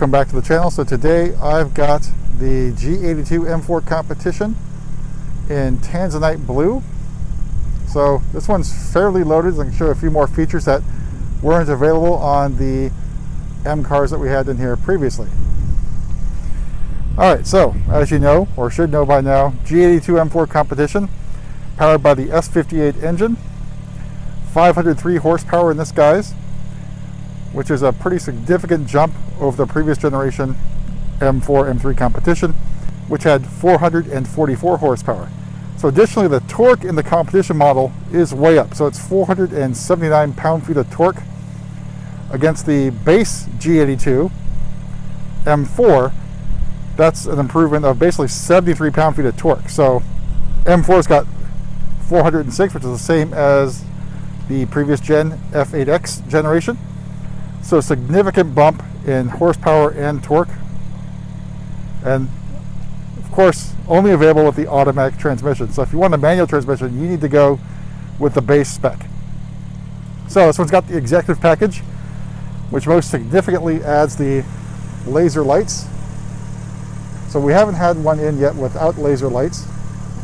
Welcome back to the channel. So today I've got the G82 M4 competition in Tanzanite blue. So this one's fairly loaded. I can show a few more features that weren't available on the M cars that we had in here previously. Alright, so as you know, or should know by now, G82 M4 competition, powered by the S58 engine, 503 horsepower in this guys, which is a pretty significant jump over the previous generation M4, M3 competition, which had 444 horsepower. So additionally, the torque in the competition model is way up. So it's 479 pound-feet of torque against the base G82 M4. That's an improvement of basically 73 pound-feet of torque. So M4's got 406, which is the same as the previous gen F8X generation. So a significant bump in horsepower and torque, and of course only available with the automatic transmission. So if you want a manual transmission, you need to go with the base spec. So this one's got the executive package, which most significantly adds the laser lights. So we haven't had one in yet without laser lights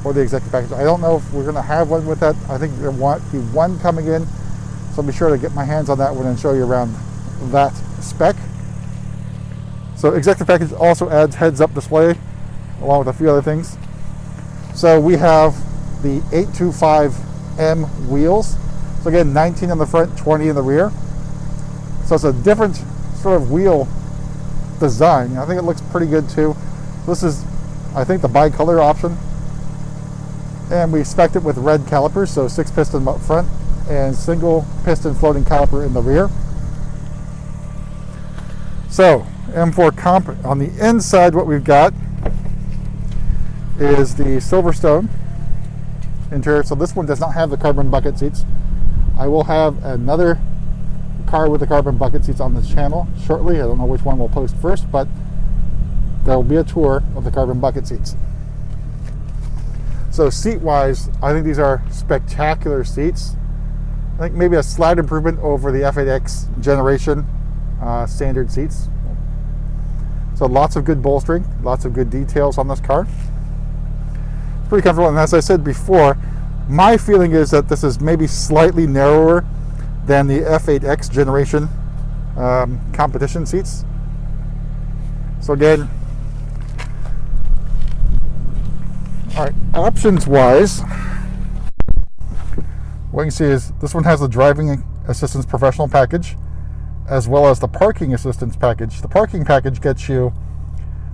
or the executive package. I don't know if we're going to have one with that. I think there will be one coming in, so I'll be sure to get my hands on that one and show you around that spec. So executive package also adds heads-up display along with a few other things. So we have the 825M wheels. So again, 19 in the front, 20 in the rear. So it's a different sort of wheel design. I think it looks pretty good too. This is, I think, the bi-color option. And we spec'd it with red calipers, so 6 piston up front and single piston floating caliper in the rear. So M4 comp, on the inside what we've got is the Silverstone interior. So this one does not have the carbon bucket seats. I will have another car with the carbon bucket seats on this channel shortly. I don't know which one we'll post first, but there will be a tour of the carbon bucket seats. So seat wise, I think these are spectacular seats. I think maybe a slight improvement over the F8X generation standard seats. So lots of good bolstering, lots of good details on this car. Pretty comfortable, and as I said before, my feeling is that this is maybe slightly narrower than the F8X generation competition seats. So again, all right, options wise, what you can see is this one has the driving assistance professional package, as well as the parking assistance package. The parking package gets you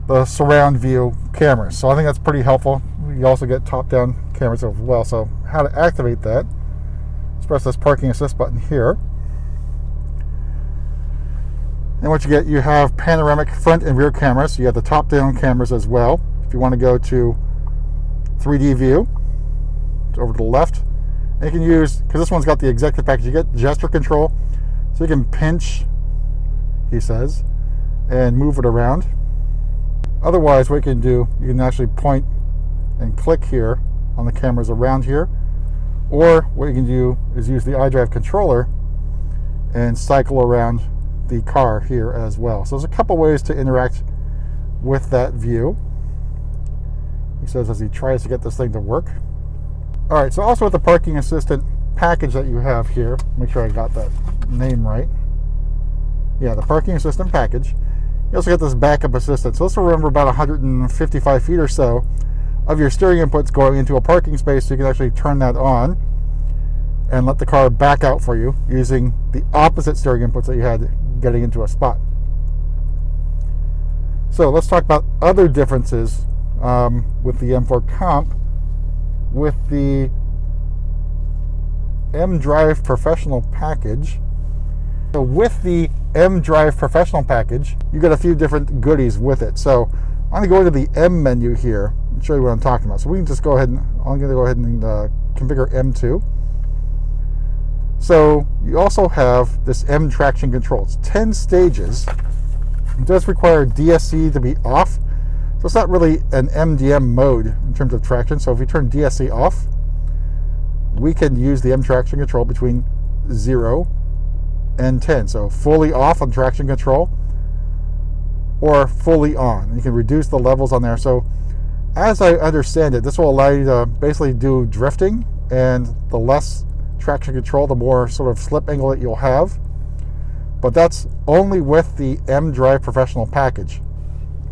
the surround view cameras, so I think that's pretty helpful. You also get top-down cameras as well. So how to activate that, just press this parking assist button here, and what you get, you have panoramic front and rear cameras. So you have the top-down cameras as well. If you want to go to 3D view, it's over to the left, and you can use, because this one's got the executive package, you get gesture control. So you can pinch, he says, and move it around. Otherwise, what you can do, you can actually point and click here on the cameras around here. Or what you can do is use the iDrive controller and cycle around the car here as well. So there's a couple ways to interact with that view, he says, as he tries to get this thing to work. All right, so also with the parking assistant package that you have here, make sure I got that name right. Yeah, the parking assistant package. You also get this backup assistant. So this will remember about 155 feet or so of your steering inputs going into a parking space, so you can actually turn that on and let the car back out for you using the opposite steering inputs that you had getting into a spot. So let's talk about other differences with the M4 Comp. With the M-Drive Professional package. So with the M-Drive Professional package, you get a few different goodies with it. So I'm going to go into the M menu here and show you what I'm talking about. So we can just go ahead and, I'm going to go ahead and configure M2. So you also have this M traction control. It's 10 stages. It does require DSC to be off. So it's not really an MDM mode in terms of traction. So if we turn DSC off, we can use the M traction control between 0 and 10. So fully off on traction control, or fully on. You can reduce the levels on there. So as I understand it, this will allow you to basically do drifting, and the less traction control, the more sort of slip angle that you'll have. But that's only with the M-Drive Professional package.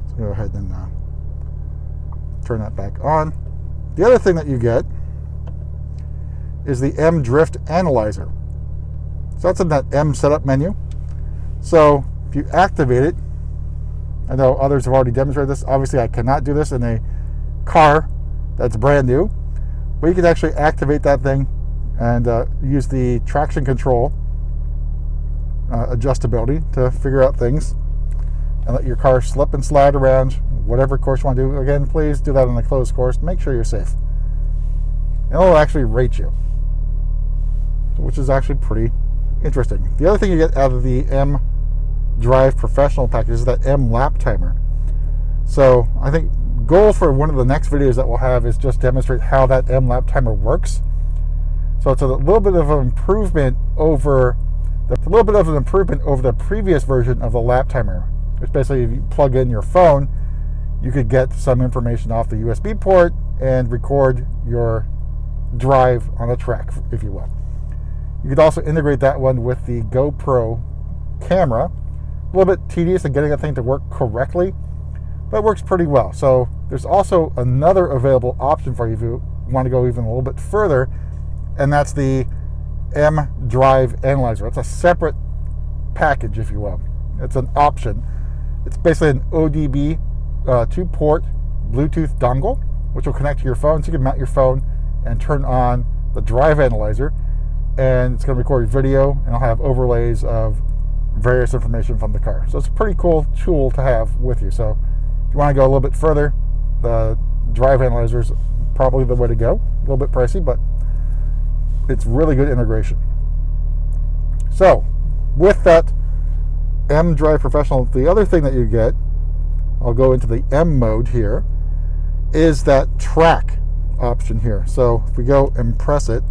So go ahead and turn that back on. The other thing that you get is the M Drift Analyzer. So that's in that M setup menu. So if you activate it, I know others have already demonstrated this. Obviously, I cannot do this in a car that's brand new, but you can actually activate that thing and use the traction control adjustability to figure out things and let your car slip and slide around whatever course you want to do. Again, please do that on a closed course. Make sure you're safe. And it'll actually rate you, which is actually pretty interesting. The other thing you get out of the M-Drive Professional package is that M lap timer. So I think goal for one of the next videos that we'll have is just demonstrate how that M lap timer works. So it's a little bit of an improvement over the previous version of the lap timer, which basically, if you plug in your phone, you could get some information off the USB port and record your drive on a track, if you will. You could also integrate that one with the GoPro camera. A little bit tedious in getting that thing to work correctly, but it works pretty well. So there's also another available option for you if you want to go even a little bit further, and that's the M-Drive Analyzer. It's a separate package, if you will. It's an option. It's basically an ODB 2-port Bluetooth dongle, which will connect to your phone, so you can mount your phone and turn on the drive analyzer, and it's going to record video, and it'll have overlays of various information from the car. So it's a pretty cool tool to have with you. So if you want to go a little bit further, the drive analyzer is probably the way to go. A little bit pricey, but it's really good integration. So with that M-Drive Professional, the other thing that you get, I'll go into the M mode here, is that track option here. So if we go and press it,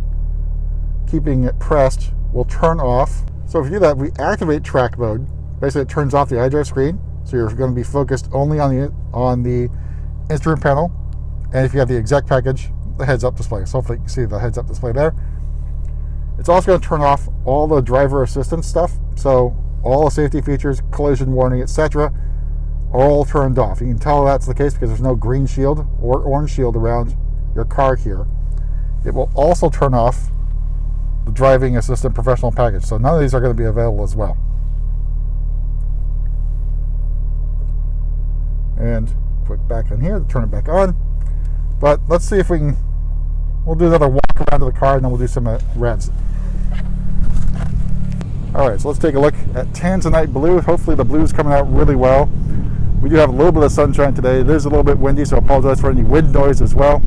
keeping it pressed will turn off. So if you do that, we activate track mode. Basically, it turns off the iDrive screen, so you're going to be focused only on the instrument panel. And if you have the exec package, the heads-up display. So hopefully you can see the heads-up display there. It's also going to turn off all the driver assistance stuff. So all the safety features, collision warning, etc., are all turned off. You can tell that's the case because there's no green shield or orange shield around your car here. It will also turn off the driving assistant professional package. So none of these are going to be available as well. And put back on here to turn it back on. But let's see if we'll do another walk around to the car, and then we'll do some revs. All right, so let's take a look at Tanzanite Blue. Hopefully the blue is coming out really well. We do have a little bit of sunshine today. It is a little bit windy, so I apologize for any wind noise as well.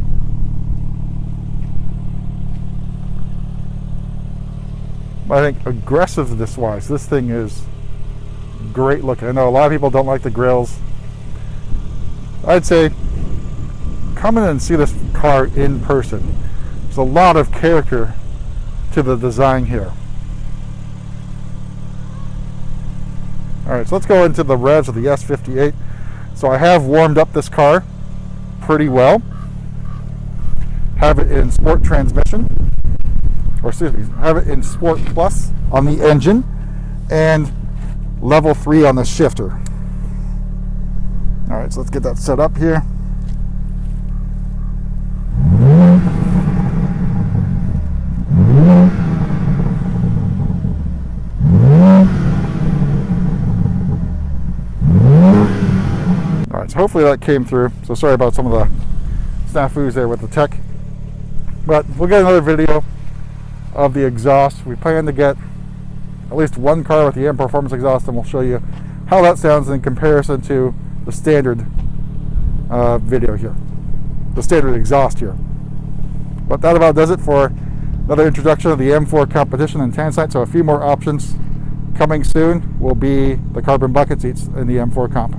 But I think aggressiveness-wise, this thing is great looking. I know a lot of people don't like the grills. I'd say come in and see this car in person. There's a lot of character to the design here. All right, so let's go into the revs of the S58. So I have warmed up this car pretty well. Have it in sport transmission, or excuse me, have it in Sport Plus on the engine, and level 3 on the shifter. All right, so let's get that set up here. All right, so hopefully that came through. So sorry about some of the snafus there with the tech, but we'll get another video of the exhaust. We plan to get at least one car with the M Performance exhaust, and we'll show you how that sounds in comparison to the standard video here, the standard exhaust here. But that about does it for another introduction of the M4 competition in Tanzanite. So a few more options coming soon will be the carbon bucket seats in the M4 comp.